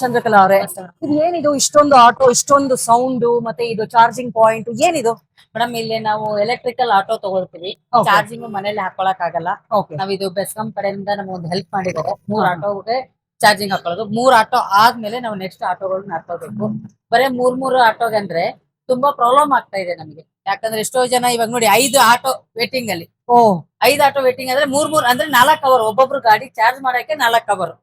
ಚಂದ್ರಕಲಾ ಅವರೇ, ಇದು ಏನಿದು ಇಷ್ಟೊಂದು ಆಟೋ, ಇಷ್ಟೊಂದು ಸೌಂಡ್, ಮತ್ತೆ ಇದು ಚಾರ್ಜಿಂಗ್ ಪಾಯಿಂಟ್ ಏನಿದು? ಮೇಡಮ್ ಇಲ್ಲಿ ನಾವು ಎಲೆಕ್ಟ್ರಿಕಲ್ ಆಟೋ ತಗೊಳ್ತೀವಿ. Okay. ಚಾರ್ಜಿಂಗ್ ಮನೇಲಿ ಹಾಕೊಳಕ್ ಆಗಲ್ಲ. ಓಕೆ. ನಾವ್ ಇದು ಬೆಸ್ಕಾಂ ಕಡೆಯಿಂದ ನಮ್ಗೆ ಒಂದು ಹೆಲ್ಪ್ ಮಾಡಿದ್ದಾರೆ. 3 ಹಾ. ಆಟೋಗೆ ಚಾರ್ಜಿಂಗ್ ಹಾಕೊಳ್ಳೋದು. 3 ಆಟೋ ಆದ್ಮೇಲೆ ನಾವು ನೆಕ್ಸ್ಟ್ ಆಟೋಗಳನ್ನ ಹಾಕೋಬೇಕು. ಬರೇ 3 ಆಟೋಗೆ ಅಂದ್ರೆ ತುಂಬಾ ಪ್ರಾಬ್ಲಮ್ ಆಗ್ತಾ ಇದೆ ನಮಗೆ. ಯಾಕಂದ್ರೆ ಎಷ್ಟೋ ಜನ ಇವಾಗ ನೋಡಿ 5 ಆಟೋ ವೇಟಿಂಗ್ ಅಲ್ಲಿ. ಓ 5 ಆಟೋ ವೇಟಿಂಗ್ ಅಂದ್ರೆ 3 ಅಂದ್ರೆ 4 ಅವರ್ ಒಬ್ಬೊಬ್ರು ಗಾಡಿ ಚಾರ್ಜ್ ಮಾಡಕ್ಕೆ 4 ಅವರ್.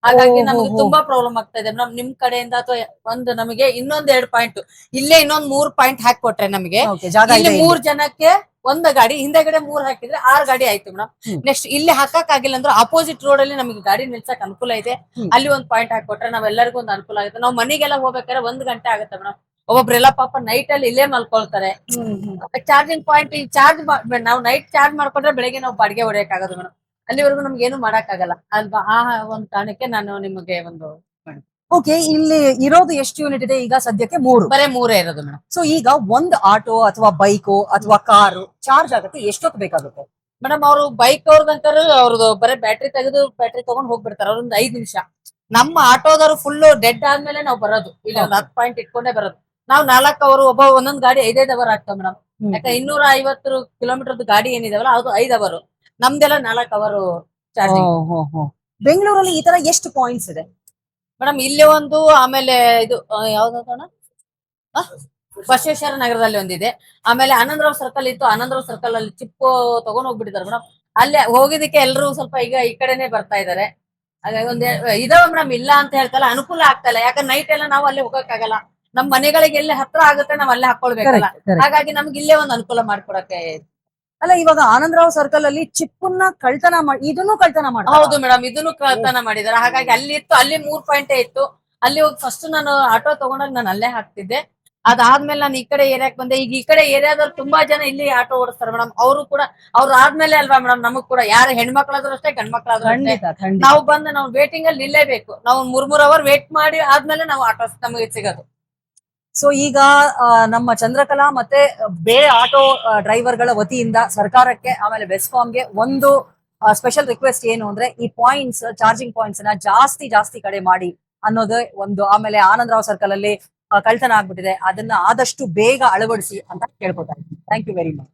ಹಾಗಾಗಿ ಓ, ನಮಗೆ ಹೋ, ಹೋ. ತುಂಬಾ ಪ್ರಾಬ್ಲಮ್ ಆಗ್ತಾ ಇದೆ ಮೇಡಮ್. ನಿಮ್ ಕಡೆಯಿಂದ ಅಥವಾ ಒಂದು ನಮಗೆ ಇನ್ನೊಂದ್ 2 ಪಾಯಿಂಟ್ ಇಲ್ಲೇ ಇನ್ನೊಂದ್ 3 ಪಾಯಿಂಟ್ ಹಾಕೊಟ್ರೆ ನಮಗೆ Okay, ಜಾಗ ಇಲ್ಲಿ ಇದೆ 3 ಜನಕ್ಕೆ ಒಂದು ಗಾಡಿ ಹಿಂದೆಗಡೆ 3 ಹಾಕಿದ್ರೆ 6 ಗಾಡಿ ಆಯ್ತು ಮೇಡಮ್. ಹ್ಮ್. ನೆಕ್ಸ್ಟ್ ಇಲ್ಲಿ ಹಾಕಕ್ ಆಗಿಲ್ಲ ಅಂದ್ರೆ ಅಪೋಸಿಟ್ ರೋಡ್ ಅಲ್ಲಿ ನಮಗೆ ಗಾಡಿ ನಿಲ್ಸಕ್ ಅನುಕೂಲ ಇದೆ. ಹ್ಮ್. ಅಲ್ಲಿ ಒಂದ್ ಪಾಯಿಂಟ್ ಹಾಕೊಟ್ರೆ ನಾವೆಲ್ಲರಿಗೂ ಒಂದು ಅನುಕೂಲ ಆಗುತ್ತೆ. ನಾವು ಮನೆಗೆಲ್ಲ ಹೋಗ್ಬೇಕಾದ್ರೆ 1 ಗಂಟೆ ಆಗುತ್ತೆ ಮೇಡಮ್. ಒಬ್ಬೊಬ್ರೆಲ್ಲ ಪಾಪ ನೈಟ್ ಅಲ್ಲಿ ಇಲ್ಲೇ ಮಲ್ಕೊಳ್ತಾರೆ. ಚಾರ್ಜಿಂಗ್ ಪಾಯಿಂಟ್ ಚಾರ್ಜ್ ನಾವು ನೈಟ್ ಚಾರ್ಜ್ ಮಾಡ್ಕೊಂಡ್ರೆ ಬೆಳಿಗ್ಗೆ ನಾವು ಬಾಡಿಗೆ ಹೊಡೆಯಕ್ ಆಗೋದು ಮೇಡಮ್. ಅಲ್ಲಿವರೆಗೂ ನಮ್ಗೆ ಏನು ಮಾಡಕ್ ಆಗಲ್ಲ ಅಲ್ವಾ. ಆ ಒಂದ್ ಕಾರಣಕ್ಕೆ ನಾನು ನಿಮಗೆ ಒಂದು ಓಕೆ, ಇಲ್ಲಿ ಇರೋದು ಎಷ್ಟು ಯೂನಿಟ್ ಇದೆ ಈಗ ಸದ್ಯಕ್ಕೆ? 3. ಬರೇ 3 ಇರೋದು ಮೇಡಮ್. ಸೊ ಈಗ ಒಂದು ಆಟೋ ಅಥವಾ ಬೈಕು ಅಥವಾ ಕಾರು ಚಾರ್ಜ್ ಆಗಕ್ಕೆ ಎಷ್ಟೊತ್ತು ಬೇಕಾಗುತ್ತೆ? ಮೇಡಮ್ ಅವರು ಬೈಕ್ ಅವ್ರದಂತಾರು ಅವ್ರದ್ದು ಬರೇ ಬ್ಯಾಟ್ರಿ ತೆಗೆದು ಬ್ಯಾಟ್ರಿ ತಗೊಂಡ್ ಹೋಗ್ಬಿಡ್ತಾರೆ. ಅವ್ರೊಂದ್ 5 ನಿಮಿಷ. ನಮ್ಮ ಆಟೋದವರು ಫುಲ್ ಡೆಡ್ ಆದ್ಮೇಲೆ ನಾವು ಬರೋದು. ಇಲ್ಲಿ ಒಂದು 10 ಪಾಯಿಂಟ್ ಇಟ್ಕೊಂಡೇ ಬರೋದು. ನಾವು 4 ಅವರು ಒಬ್ಬ ಒಂದೊಂದ್ ಗಾಡಿ 5 ಅವರ್ ಆಗ್ತಾವ ಮೇಡಮ್. ಯಾಕೆ 250 ಕಿಲೋಮೀಟರ್ ಗಾಡಿ ಏನಿದಾವಲ್ಲ ಅದು 5 ಅವರ್. ನಮ್ದೆಲ್ಲ 4 ಅವರು ಚಾರ್ಜಿಂಗ್. ಬೆಂಗಳೂರಲ್ಲಿ ಈ ತರ ಎಷ್ಟು ಪಾಯಿಂಟ್ಸ್ ಇದೆ? ಮೇಡಮ್ ಇಲ್ಲಿ ಒಂದು, ಆಮೇಲೆ ಇದು ಯಾವ್ದಣ ಬಸವೇಶ್ವರ ನಗರದಲ್ಲಿ ಒಂದಿದೆ. ಆಮೇಲೆ ಆನಂದರಾವ್ ಸರ್ಕಲ್ ಇತ್ತು. ಆನಂದರಾವ್ ಸರ್ಕಲ್ ಅಲ್ಲಿ ಚಿಪ್ಪು ತಗೊಂಡ್ ಹೋಗ್ಬಿಟ್ಟಿದ್ದಾರೆ ಮೇಡಮ್. ಅಲ್ಲೇ ಹೋಗಿದ್ದಕ್ಕೆ ಎಲ್ರು ಸ್ವಲ್ಪ ಈಗ ಈ ಕಡೆನೆ ಬರ್ತಾ ಇದಾರೆ. ಹಾಗಾಗಿ ಒಂದ್ ಇದಾವೆ ಮೇಡಮ್, ಇಲ್ಲ ಅಂತ ಹೇಳ್ತಲ್ಲ, ಅನುಕೂಲ ಆಗ್ತಾ ಇಲ್ಲ. ಯಾಕಂದ್ರೆ ನೈಟ್ ಎಲ್ಲ ನಾವು ಅಲ್ಲಿ ಹೋಗಕ್ಕಾಗಲ್ಲ. ನಮ್ ಮನೆಗಳಿಗೆ ಎಲ್ಲಿ ಹತ್ರ ಆಗುತ್ತೆ ನಾವ್ ಅಲ್ಲೇ ಹಾಕೊಳ್ಬೇಕಲ್ಲ. Correct, correct. ಹಾಗಾಗಿ ನಮ್ಗೆ ಇಲ್ಲೇ ಒಂದು ಅನುಕೂಲ ಮಾಡ್ಕೊಡಕ್ಕೆ. ಅಲ್ಲ, ಇವಾಗ ಆನಂದರಾವ್ ಸರ್ಕಲ್ ಅಲ್ಲಿ ಚಿಪ್ಪನ್ನ ಕಳ್ತನ ಮಾಡಿ, ಇದನ್ನು ಕಳ್ತನ ಮಾಡ್ತಾರೆ. ಹೌದು ಮೇಡಮ್, ಇದನ್ನು ಕಳ್ತನ ಮಾಡಿದಾರೆ. ಹಾಗಾಗಿ ಅಲ್ಲಿ ಇತ್ತು, ಅಲ್ಲಿ 3 ಪಾಯಿಂಟೇ ಇತ್ತು. ಅಲ್ಲಿ ಹೋಗಿ ಫಸ್ಟ್ ನಾನು ಆಟೋ ತಗೊಂಡಾಗ ನಾನು ಅಲ್ಲೇ ಹಾಕ್ತಿದ್ದೆ. ಅದಾದ್ಮೇಲೆ ನಾನು ಈ ಕಡೆ ಏರಿಯಾಕ್ ಬಂದೆ. ಈಗ ಈ ಕಡೆ ಏರಿಯಾದಲ್ಲಿ ತುಂಬಾ ಜನ ಇಲ್ಲಿ ಆಟೋ ಓಡಿಸ್ತಾರೆ ಮೇಡಮ್. ಅವರು ಕೂಡ ಅವ್ರು ಆದ್ಮೇಲೆ ಅಲ್ವಾ ಮೇಡಮ್ ನಮಗ್ ಕೂಡ, ಯಾರು ಹೆಣ್ಮಕ್ಳಾದ್ರೂ ಅಷ್ಟೇ ಗಂಡ್ ಮಕ್ಳಾದ್ರೂ ಅಷ್ಟೇ, ಖಂಡಿತ ಖಂಡಿತ. ನಾವು ಬಂದು ನಾವು ವೇಟಿಂಗ್ ಅಲ್ಲಿ ನಿಲ್ಲೇಬೇಕು. ನಾವು 3 ಅವರ್ ವೇಟ್ ಮಾಡಿ ಆದ್ಮೇಲೆ ನಾವು ಆಟೋ ನಮಗೆ ಸಿಗೋದು. ಸೊ ಈಗ ನಮ್ಮ ಚಂದ್ರಕಲಾ ಮತ್ತೆ ಬೇರೆ ಆಟೋ ಡ್ರೈವರ್ಗಳ ವತಿಯಿಂದ ಸರ್ಕಾರಕ್ಕೆ ಆಮೇಲೆ ಬೆಸ್ಕಾಂಗೆ ಒಂದು ಸ್ಪೆಷಲ್ ರಿಕ್ವೆಸ್ಟ್ ಏನು ಅಂದ್ರೆ, ಈ ಪಾಯಿಂಟ್ಸ್, ಚಾರ್ಜಿಂಗ್ ಪಾಯಿಂಟ್ಸ್ ನ ಜಾಸ್ತಿ ಕಡೆ ಮಾಡಿ ಅನ್ನೋದು ಒಂದು. ಆಮೇಲೆ ಆನಂದರಾವ್ ಸರ್ಕಲ್ ಅಲ್ಲಿ ಕಳ್ತನ ಆಗ್ಬಿಟ್ಟಿದೆ, ಅದನ್ನ ಆದಷ್ಟು ಬೇಗ ಅಳವಡಿಸಿ ಅಂತ ಕೇಳ್ಕೊತಾರೆ. Thank you very much.